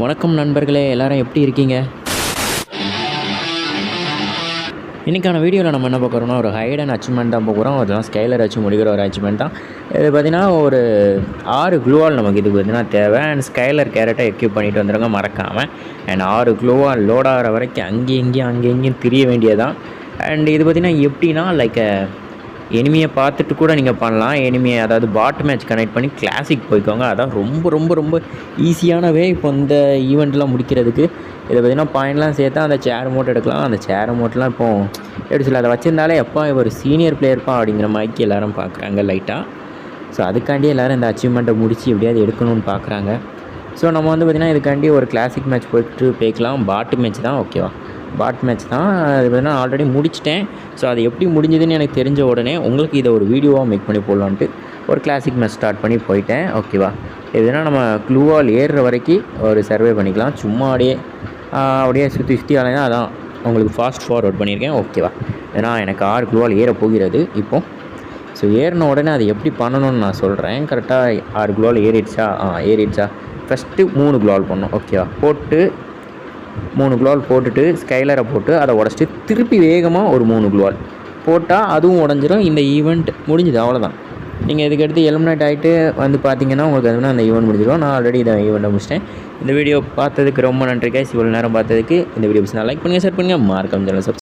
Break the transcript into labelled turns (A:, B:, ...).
A: வணக்கம் நண்பர்களே, எல்லோரும் எப்படி இருக்கீங்க? இன்றைக்கான வீடியோவில் நம்ம என்ன பார்க்குறோம்னா, ஒரு ஹைட் அண்ட் அச்சீவ்மெண்ட் தான் பார்க்குறோம். அதெல்லாம் ஸ்கைலர் வச்சு முடிக்கிற ஒரு அச்சீவ்மெண்ட் தான். இது பார்த்திங்கன்னா ஒரு 6 க்ளூவால் நமக்கு இது பார்த்திங்கன்னா தேவை. அண்ட் ஸ்கைலர் கேரட்டை எக்யூப் பண்ணிட்டு வந்துடுங்க மறக்காமல். அண்ட் 6 க்ளூவால் லோட் ஆகிற வரைக்கும் அங்கே இங்கேயும் திரிய வேண்டியதான். அண்ட் இது பார்த்திங்கன்னா எப்படின்னா எனிமியை பார்த்துட்டு கூட நீங்கள் பண்ணலாம். எனிமியை அதாவது பாட் மேட்ச் கனெக்ட் பண்ணி கிளாசிக் போய்க்கோங்க. அதான் ரொம்ப ரொம்ப ரொம்ப ஈஸியானவே இப்போ இந்த ஈவெண்ட்லாம் முடிக்கிறதுக்கு. இதை பார்த்திங்கன்னா பாயிண்ட்லாம் சேர்த்தா அந்த சேர் மோட் எடுக்கலாம். அந்த சேர் மோட்லாம் இப்போது எப்படி சொல்ல, அதை வச்சுருந்தாலே எப்போ ஒரு சீனியர் பிளேயர்ப்பா அப்படிங்கிற மாதிரிக்கு எல்லோரும் பார்க்குறாங்க லைட்டாக. ஸோ அதுக்காண்டி எல்லோரும் இந்த அச்சீவ்மெண்ட்டை முடித்து எப்படியாவது எடுக்கணும்னு பார்க்குறாங்க. ஸோ நம்ம பார்த்திங்கன்னா இதுக்காண்டி ஒரு கிளாசிக் மேட்ச் போய்ட்டு போய்க்கலாம். பாட்டு மேட்ச் தான், ஓகேவா? பாட் மேட்ச் தான். அது பார்த்திங்கன்னா ஆல்ரெடி முடிச்சிட்டேன். ஸோ அது எப்படி முடிஞ்சதுன்னு எனக்கு தெரிஞ்ச உடனே உங்களுக்கு இதை ஒரு வீடியோவாக மேக் பண்ணி போடலான்ட்டு ஒரு கிளாசிக் மேட்ச் ஸ்டார்ட் பண்ணி போயிட்டேன், ஓகேவா? இதுனா நம்ம க்ளூவால் ஏறுற வரைக்கும் ஒரு சர்வே பண்ணிக்கலாம். சும்மா அப்படியே சுற்றி அலைனா அதான் உங்களுக்கு ஃபாஸ்ட் ஃபார்வர்ட் பண்ணியிருக்கேன், ஓகேவா? ஏன்னா எனக்கு 6 க்ளூவால் ஏற போகிறது இப்போது. ஸோ ஏறின உடனே அதை எப்படி பண்ணணும்னு நான் சொல்கிறேன். கரெக்டாக 6 க்ளூவால் ஏறிடுச்சா ஃபஸ்ட்டு 3 க்ளூவால் பண்ணணும், ஓகேவா? போட்டு 3 க்ளூவால் போட்டுட்டு ஸ்கைலரை போட்டு அதை உடச்சிட்டு திருப்பி வேகமாக ஒரு 3 க்ளூவால் போட்டால் அதுவும் உடஞ்சிரும். இந்த ஈவெண்ட் முடிஞ்சுது, அவ்வளோதான். நீங்கள் இதுக்கடுத்து எலிமினேட் ஆகிட்டு பார்த்தீங்கன்னா உங்களுக்கு அதுனா அந்த ஈவெண்ட் முடிஞ்சிடும். நான் ஆல்ரெடி இதை ஈவெண்ட்டை முடிச்சிட்டேன். இந்த வீடியோ பார்த்ததுக்கு ரொம்ப நன்றி கைஸ். இவ்வளோ நேரம் பார்த்ததுக்கு. இந்த வீடியோ நான் லைக் பண்ணுங்கள், ஷேர் பண்ணுங்கள், மறக்காம சேனலை